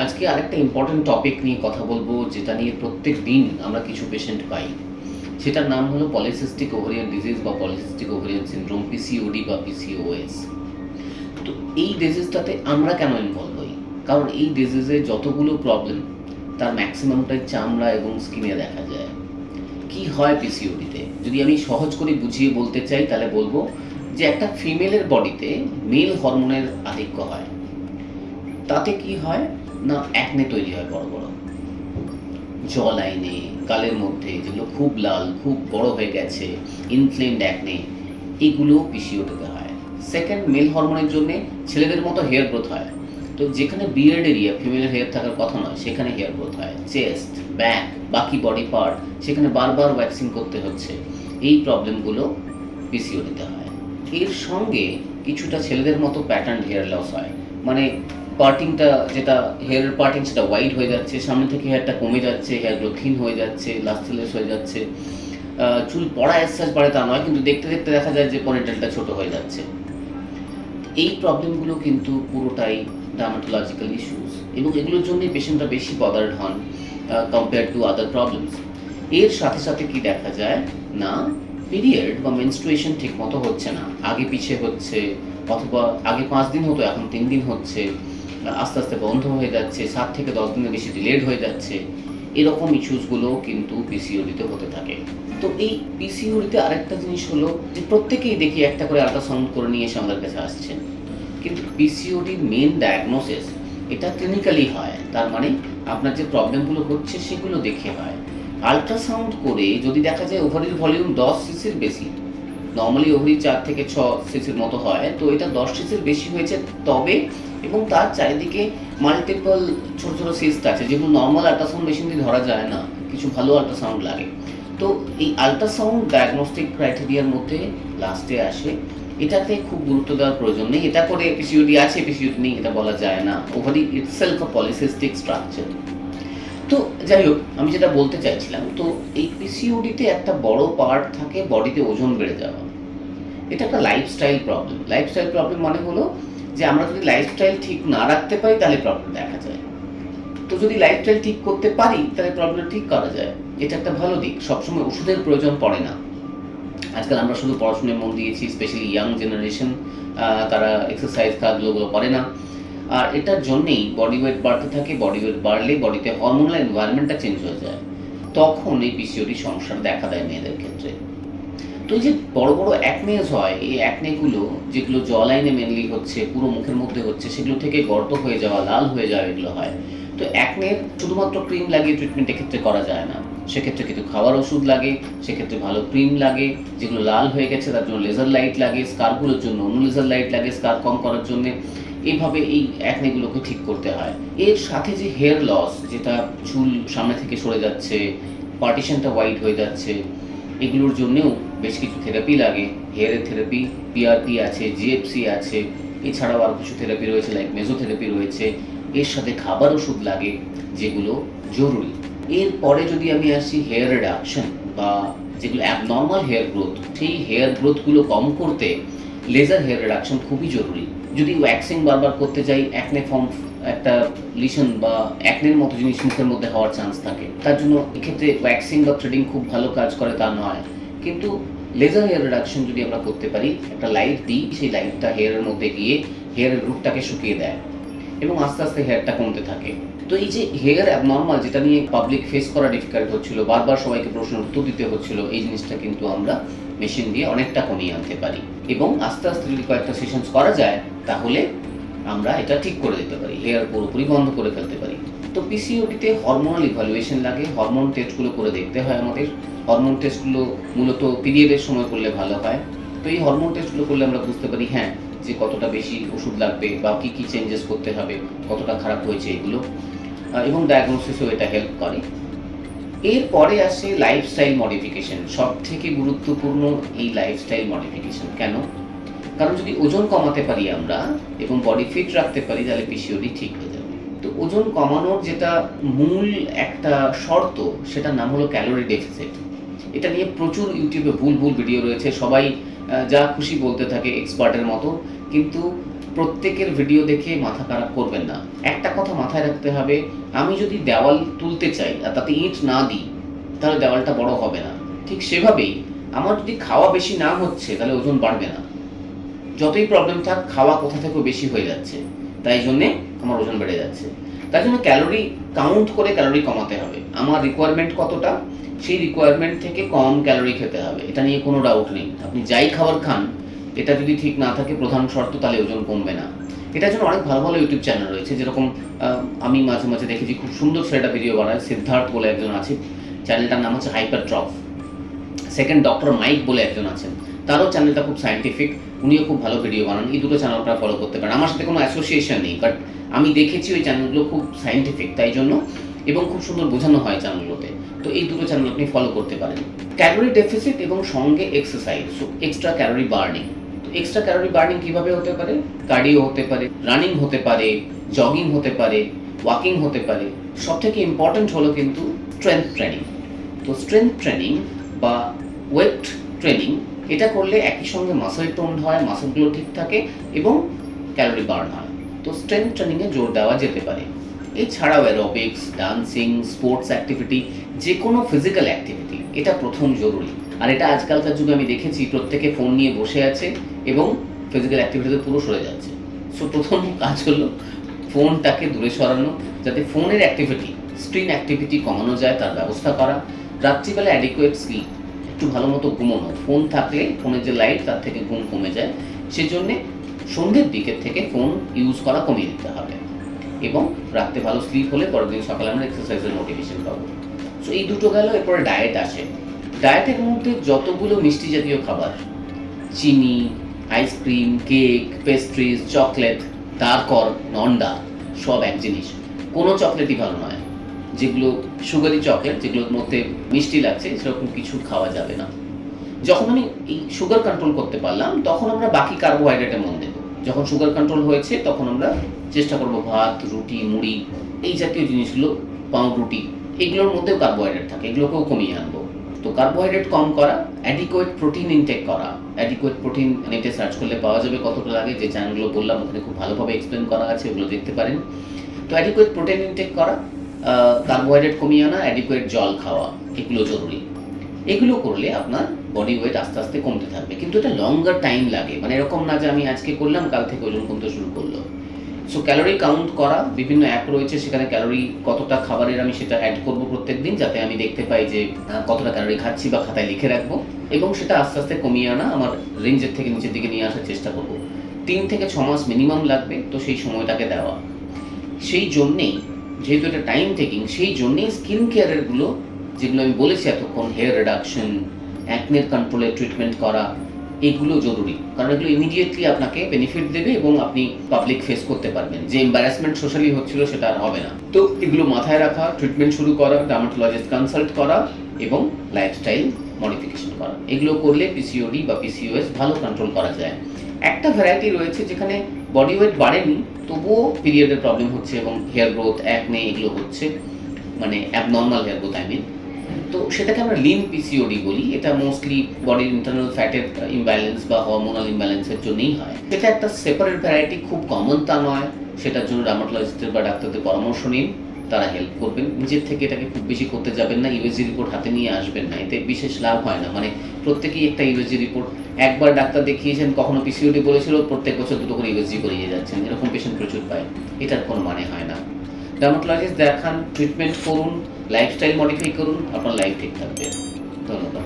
আজকে আরেকটা important topic নিয়ে কথা বলবো, যেটা নিয়ে প্রত্যেক দিন আমরা কিছু পেশেন্ট পাই। সেটার নাম হলো পলিসিস্টিক ওভারিয়ান ডিজিজ বা পলিসিস্টিক ওভারিয়ান সিনড্রোম, পিসিওডি বা পিসিওএস। তো এই ডিজিজটাতে আমরা কেন ইনভলভ হই? কারণ এই ডিজিজে যতগুলো প্রবলেম, তার ম্যাক্সিমামটাই চামড়া এবং স্কিনে দেখা যায়। কি হয় পিসিওডিতে? যদি আমি সহজ করে বুঝিয়ে বলতে চাই তাহলে বলবো যে একটা ফিমেলের বডিতে মেল হরমোনের আধিক্য হয়। তাতে কি হয় না, অ্যাকনে তৈরি হয় বড় বড় জ লাইনে, গালের মধ্যে, যেগুলো খুব লাল, খুব বড় হয়ে গেছে, ইনফ্লেমড অ্যাকনে, এগুলো পিসিওডিতে হয়। সেকেন্ড, মেল হরমোনের জন্য ছেলেদের মতো হেয়ার গ্রোথ হয়। তো যেখানে বিয়ার্ড এরিয়া ফিমেলের হেয়ার থাকার কথা নয়, সেখানে হেয়ার গ্রোথ হয়। চেস্ট, ব্যাক, বাকি বডি পার্ট, সেখানে বারবার ওয়্যাক্সিং করতে হচ্ছে। এই প্রবলেমগুলো পিসিওডিতে হয়। এর সঙ্গে কিছুটা ছেলেদের মতো প্যাটার্ন হেয়ার লস হয়। মানে পার্টিংটা, যেটা হেয়ারের পার্টিং, সেটা ওয়াইড হয়ে যাচ্ছে, সামনে থেকে হেয়ারটা কমে যাচ্ছে, হেয়ারগুলো থিন হয়ে যাচ্ছে, লাস্টলেস হয়ে যাচ্ছে। চুল পড়া এক্সারসাইজ বাড়ে তা নয়, কিন্তু দেখতে দেখতে দেখা যায় যে পনিটেলটা ছোট হয়ে যাচ্ছে। এই প্রবলেমগুলো কিন্তু পুরোটাই ডার্মাটোলজিক্যাল ইস্যুস, এবং এগুলোর জন্যই পেশেন্টরা বেশি বদার্ড হন কম্পেয়ার টু আদার প্রবলেমস। এর সাথে সাথে কি দেখা যায় না, পিরিয়ড বা মেনস্ট্রুয়েশন ঠিক মতো হচ্ছে না, আগে পিছিয়ে হচ্ছে, অথবা আগে 5 দিন হতো এখন 3 দিন হচ্ছে, আস্তে আস্তে বন্ধ হয়ে যাচ্ছে, 7 থেকে 10 দিনের বেশি ডিলেড হয়ে যাচ্ছে। এরকম ইস্যুসগুলো কিন্তু পিসিওডিতে হতে থাকে। তো এই পিসিওডিতে আরেকটা জিনিস হলো যে প্রত্যেকেই দেখি একটা করে আল্ট্রাসাউন্ড করে নিয়ে এসে আমাদের কাছে আসছেন, কিন্তু পিসিওডির মেন ডায়াগনোসিস এটা ক্লিনিক্যালি হয়। তার মানে আপনার যে প্রবলেমগুলো হচ্ছে সেগুলো দেখে হয়। আল্ট্রাসাউন্ড করে যদি দেখা যায় ওভারির ভলিউম 10 সিসির বেশি, নর্মালি ওভারি 4 থেকে 6 সিসির মতো হয়, তো এটা 10 সিসির বেশি হয়েছে তবে, এবং তার চারিদিকে মাল্টিপল ছোট ছোট সিস্ট আছে, যেগুলো নর্মাল আল্ট্রাসাউন্ড মেশিন দিয়ে ধরা যায় না, কিছু ভালো আল্ট্রাসাউন্ড লাগে। তো এই আল্ট্রাসাউন্ড ডায়াগনস্টিক ক্রাইটেরিয়ার মধ্যে লাস্টে আসে। এটাতে খুব গুরুত্ব দেওয়ার প্রয়োজন নেই, এটা করে পিসিওডি আছে পিসিওডি নেই এটা বলা যায় না। ওভারি ইটসেলফ আ পলিসিস্টিক স্ট্রাকচার। তো যাই হোক, আমি যেটা বলতে চাইছিলাম, তো এই পিসিওডিতে একটা বড় পার্ট থাকে বডিতে ওজন বেড়ে যাওয়া। এটা একটা লাইফস্টাইল প্রবলেম। লাইফস্টাইল প্রবলেম মানে হলো যে আমরা যদি লাইফস্টাইল ঠিক না রাখতে পারি তাহলে প্রবলেম দেখা যায়। তো যদি লাইফস্টাইল ঠিক করতে পারি তাহলে প্রবলেম ঠিক করা যায়। এটা একটা ভালো দিক, সবসময় ওষুধের প্রয়োজন পড়ে না। আজকাল আমরা শুধু পড়াশোনায় মন দিয়েছি, স্পেশালি ইয়াং জেনারেশন, তারা এক্সারসাইজ খেলাধুলোগুলো করে না। আর এটার জন্যেই বডি ওয়েট বাড়তে থাকে, বডি ওয়েট বাড়লে বডিতে হরমোনাল এনভায়রনমেন্টটা চেঞ্জ হয়ে যায়, তখন এই পিসিওডি সমস্যা দেখা দেয় মেয়েদের ক্ষেত্রে। তো এই যে বড় বড় অ্যাকনেস হয়, এই অ্যাকনেগুলো যেগুলো জ লাইনে মেনলি হচ্ছে, পুরো মুখের মধ্যে হচ্ছে, সেগুলো থেকে গর্ত হয়ে যাওয়া, লাল হয়ে যাওয়া, এগুলো হয়। তো অ্যাকনের শুধুমাত্র ক্রিম লাগিয়ে ট্রিটমেন্ট এক্ষেত্রে করা যায় না, সেক্ষেত্রে কিন্তু খাওয়ার ওষুধ লাগে, সেক্ষেত্রে ভালো ক্রিম লাগে, যেগুলো লাল হয়ে গেছে তার জন্য লেজার লাইট লাগে, স্কারগুলোর জন্য অন্য লেজার লাইট লাগে স্কার কম করার জন্য। এইভাবে এই অ্যাকনেগুলোকে ঠিক করতে হয়। এর সাথে যে হেয়ার লস, যেটা চুল সামনে থেকে সরে যাচ্ছে, পার্টিশনটা হোয়াইট হয়ে যাচ্ছে, এগুলোর জন্যেও বেশ কিছু থেরাপি লাগে। হেয়ারের থেরাপি, পিআরপি আছে, জিএফসি আছে, এছাড়াও আর কিছু থেরাপি রয়েছে, লাইক মেজোথেরাপি রয়েছে। এর সাথে খাবার ওষুধ লাগে, যেগুলো জরুরি। এরপরে যদি আমি আসি হেয়ার রিডাকশন বা যেগুলো অ্যাবনর্মাল হেয়ার গ্রোথ, সেই হেয়ার গ্রোথগুলো কম করতে লেজার হেয়ার রিডাকশন খুবই জরুরি। যদি ওয়্যাক্সিং বারবার করতে যাই, অ্যাকনে ফর্ম, একটা লিশন বা অ্যাকনের মতো জিনিস মুখের মধ্যে হওয়ার চান্স থাকে। তার জন্য এক্ষেত্রে ওয়্যাক্সিং বা থ্রেডিং খুব ভালো কাজ করে তা নয়, কিন্তু লেজার হেয়ার রিডাকশন যদি আমরা করতে পারি, একটা লাইট দিই, সেই লাইটটা হেয়ারের মধ্যে গিয়ে হেয়ারের রুটটাকে শুকিয়ে দেয় এবং আস্তে আস্তে হেয়ারটা কমতে থাকে। তো এই যে হেয়ার অ্যাবনর্মাল, যেটা নিয়ে পাবলিক ফেস করা ডিফিকাল্ট হচ্ছিল, বারবার সবাইকে প্রশ্নের উত্তর দিতে হচ্ছিল, এই জিনিসটা কিন্তু আমরা মেশিন দিয়ে অনেকটা কমিয়ে আনতে পারি, এবং আস্তে আস্তে যদি কয়েকটা সেশনস করা যায় তাহলে আমরা এটা ঠিক করে দিতে পারি, হেয়ার পুরোপুরি বন্ধ করে ফেলতে পারি। তো পিসিওডিতে হরমোনাল ইভ্যালুয়েশন লাগে, হরমোন টেস্টগুলো করে দেখতে হয় আমাদের। হরমোন টেস্টগুলো মূলত পিরিয়ডের সময় করলে ভালো হয়। তো এই হরমোন টেস্টগুলো করলে আমরা বুঝতে পারি হ্যাঁ, যে কতটা বেশি ওষুধ লাগবে বা কী কী চেঞ্জেস করতে হবে, কতটা খারাপ হয়েছে এগুলো, এবং ডায়াগনোসিসেও এটা হেল্প করে। এরপরে আসে লাইফস্টাইল মডিফিকেশন। সব থেকে গুরুত্বপূর্ণ এই লাইফস্টাইল মডিফিকেশন। কেন? কারণ যদি ওজন কমাতে পারি আমরা এবং বডি ফিট রাখতে পারি, তাহলে পিসিওডি ঠিক হয়ে যাবে। তো ওজন কমানোর যেটা মূল একটা শর্ত, সেটার নাম হলো ক্যালোরি ডেফিসিট। এটা নিয়ে প্রচুর ইউটিউবে ভুল ভুল ভিডিও রয়েছে, সবাই যা খুশি বলতে থাকে এক্সপার্টের মতো, কিন্তু প্রত্যেকের ভিডিও দেখে মাথা খারাপ করবেন না। একটা কথা মাথায় রাখতে হবে, আমি যদি দেওয়াল তুলতে চাই আর তাতে ইট না দিই তাহলে দেওয়ালটা বড় হবে না। ঠিক সেভাবেই আমার যদি খাওয়া বেশি না হচ্ছে তাহলে ওজন বাড়বে না। যতই প্রবলেম থাক, খাওয়া কোথা থেকেও বেশি হয়ে যাচ্ছে, তাই জন্যে আমার ওজন বেড়ে যাচ্ছে। তাই জন্য ক্যালোরি কাউন্ট করে ক্যালোরি কমাতে হবে। আমার রিকোয়ারমেন্ট কতটা, সেই রিকোয়ারমেন্ট থেকে কম ক্যালোরি খেতে হবে, এটা নিয়ে কোনো ডাউট নেই। আপনি যাই খাবার খান, এটা যদি ঠিক না থাকে প্রধান শর্ত, তাহলে ওজন কমবে না। এটার জন্য অনেক ভালো ভালো ইউটিউব চ্যানেল রয়েছে, যেরকম আমি মাঝে মাঝে দেখেছি খুব সুন্দর সেটা ভিডিও বানায় সিদ্ধার্থ বলে একজন আছে, চ্যানেলটার নাম হচ্ছে হাইপারট্রফ। সেকেন্ড ডক্টর মাইক বলে একজন আছেন, তারও চ্যানেলটা খুব সায়েন্টিফিক, উনিও খুব ভালো ভিডিও বানান। এই দুটো চ্যানেল আপনারা ফলো করতে পারেন। আমার সাথে কোনো অ্যাসোসিয়েশন নেই, বাট আমি দেখেছি ওই চ্যানেলগুলো খুব সায়েন্টিফিক, তাই জন্য, এবং খুব সুন্দর বোঝানো হয় চ্যানেলগুলোতে। তো এই দুটো চ্যানেল আপনি ফলো করতে পারেন। ক্যালোরি ডেফিসিট এবং সঙ্গে exercise, so extra calorie burning. Extra calorie burning কীভাবে হতে পারে? কার্ডিও হতে পারে, রানিং হতে পারে, জগিং হতে পারে, ওয়াকিং হতে পারে। সব থেকে ইম্পর্ট্যান্ট হলো কিন্তু স্ট্রেংথ ট্রেনিং। তো স্ট্রেংথ ট্রেনিং বা ওয়েট ট্রেনিং, এটা করলে একই সঙ্গে মাসল টোন হয়, মাসলগুলো ঠিক থাকে এবং ক্যালোরি বার্ন হয়। তো স্ট্রেংথ ট্রেনিংয়ে জোর দেওয়া যেতে পারে। এছাড়াও অ্যারোবিক্স, ডান্সিং, স্পোর্টস অ্যাক্টিভিটি, যে কোনো ফিজিক্যাল অ্যাক্টিভিটি, এটা প্রথম জরুরি। আর এটা আজকালকার যুগে আমি দেখেছি প্রত্যেকে ফোন নিয়ে বসে আছে এবং ফিজিক্যাল অ্যাক্টিভিটিতে পুরো সরে যাচ্ছে। সো প্রথম কাজ হলো ফোনটাকে দূরে সরানো, যাতে ফোনের অ্যাক্টিভিটি, স্ক্রিন অ্যাক্টিভিটি কমানো যায়, তার ব্যবস্থা করা। রাত্রিবেলা অ্যাডিকুয়েট স্লিপ, একটু ভালো মতো ঘুমানো। ফোন থাকলে ফোনের যে লাইট, তার থেকে ঘুম কমে যায়, সেজন্যে সন্ধ্যের দিকের থেকে ফোন ইউজ করা কমিয়ে দিতে হবে। এবং রাত্রে ভালো স্লিপ হলে পরের দিন সকালে আমরা এক্সারসাইজের মোটিভেশন পাবো। সো এই দুটো গেল। এরপরে ডায়েট আসে। ডায়েটের মধ্যে যতগুলো মিষ্টি জাতীয় খাবার, চিনি, আইসক্রিম, কেক, পেস্ট্রিজ, চকলেট, তারকর, নন্ডা, সব এক জিনিস। কোনো চকলেটই ভালো নয়। যেগুলো সুগারি চকলেট, যেগুলোর মধ্যে মিষ্টি লাগছে, সেরকম কিছু খাওয়া যাবে না। যখন আমি এই সুগার কন্ট্রোল করতে পারলাম, তখন আমরা বাকি কার্বোহাইড্রেটে মন দেবো। যখন সুগার কন্ট্রোল হয়েছে, তখন আমরা চেষ্টা করবো ভাত, রুটি, মুড়ি, এই জাতীয় জিনিসগুলো, পাউরুটি, এগুলোর মধ্যেও কার্বোহাইড্রেট থাকে, এগুলোকেও কমিয়ে আনবো। তো কার্বোহাইড্রেট কম করা, অ্যাডিকুয়েট প্রোটিন ইনটেক করা। অ্যাডিকুয়েট প্রোটিন নেটে সার্চ করলে পাওয়া যাবে কতটা লাগে, যে চ্যানেলগুলো বললাম ওখানে খুব ভালোভাবে এক্সপ্লেন করা আছে, ওগুলো দেখতে পারেন। তো অ্যাডিকুয়েট প্রোটিন ইনটেক করা, কার্বোহাইড্রেট কমিয়ে আনা, অ্যাডিকুয়েট জল খাওয়া, এগুলো জরুরি। এগুলো করলে আপনার বডি ওয়েট আস্তে আস্তে কমতে থাকবে, কিন্তু এটা লঙ্গার টাইম লাগে। মানে এরকম না যে আমি আজকে করলাম কাল থেকে ওজন কমতে শুরু করলো। সো ক্যালোরি কাউন্ট করা, বিভিন্ন অ্যাপ রয়েছে, সেখানে ক্যালোরি কতটা খাবারের আমি সেটা অ্যাড করবো প্রত্যেক দিন, যাতে আমি দেখতে পাই যে কতটা ক্যালোরি খাচ্ছি বা খাতায় লিখে রাখবো, এবং সেটা আস্তে আস্তে কমিয়ে আনা, আমার রেঞ্জের থেকে নিচের দিকে নিয়ে আসার চেষ্টা করবো। 3 থেকে 6 মাস মিনিমাম লাগবে, তো সেই সময়টাকে দেওয়া। সেই জন্যেই, যেহেতু এটা টাইম টেকিং, সেই জন্যেই স্কিন কেয়ারেরগুলো, যেগুলো আমি বলেছি এতক্ষণ, হেয়ার রিডাকশন, অ্যাকনের কন্ট্রোলের ট্রিটমেন্ট করা, এগুলো জরুরি। কারণ এগুলো ইমিডিয়েটলি আপনাকে বেনিফিট দেবে এবং আপনি পাবলিক ফেস করতে পারবেন। যে এম্বারাসমেন্ট সোশ্যালি হচ্ছিল, সেটা আর হবে না। তো এগুলো মাথায় রাখা, ট্রিটমেন্ট শুরু করা, ডার্মাটোলজিস্ট কনসাল্ট করা এবং লাইফস্টাইল মডিফিকেশন করা, এগুলো করলে পিসিওডি বা পিসিওএস ভালো কন্ট্রোল করা যায়। একটা ভ্যারাইটি রয়েছে যেখানে বডি ওয়েট বাড়েনি, তবুও পিরিয়ডের প্রবলেম হচ্ছে এবং হেয়ার গ্রোথ, অ্যাকনে, এগুলো হচ্ছে, মানে abnormal hair growth I mean. তো সেটাকে আমরা লিন পিসিওডি বলি। এটা মোস্টলি বডির ইন্টারনাল ফ্যাটের ইমব্যালেন্স বা হরমোনাল ইমব্যালেন্সের জন্যই হয়। এটা একটা সেপারেট ভ্যারাইটি, খুব কমন তা নয়। সেটার জন্য ডার্মাটোলজিস্টের বা ডাক্তারদের পরামর্শ নিন, তারা হেল্প করবেন। নিজের থেকে এটাকে খুব বেশি করতে যাবেন না, ইউএসজি রিপোর্ট হাতে নিয়ে আসবেন না, এতে বিশেষ লাভ হয় না। মানে প্রত্যেকেই একটা ইউএসজি রিপোর্ট, একবার ডাক্তার দেখিয়েছেন, কখনো পিসিওডি বলেছিল, প্রত্যেক বছর 2 করে ইউএসজি করিয়ে যাচ্ছেন, এরকম পেশেন্ট প্রচুর পায়। এটার কোনো মানে হয় না। ডার্মাটোলজিস্ট দেখান, ট্রিটমেন্ট করুন, লাইফস্টাইল মডিফাই করুন, আপনার লাইফ ঠিক থাকবে। ধন্যবাদ।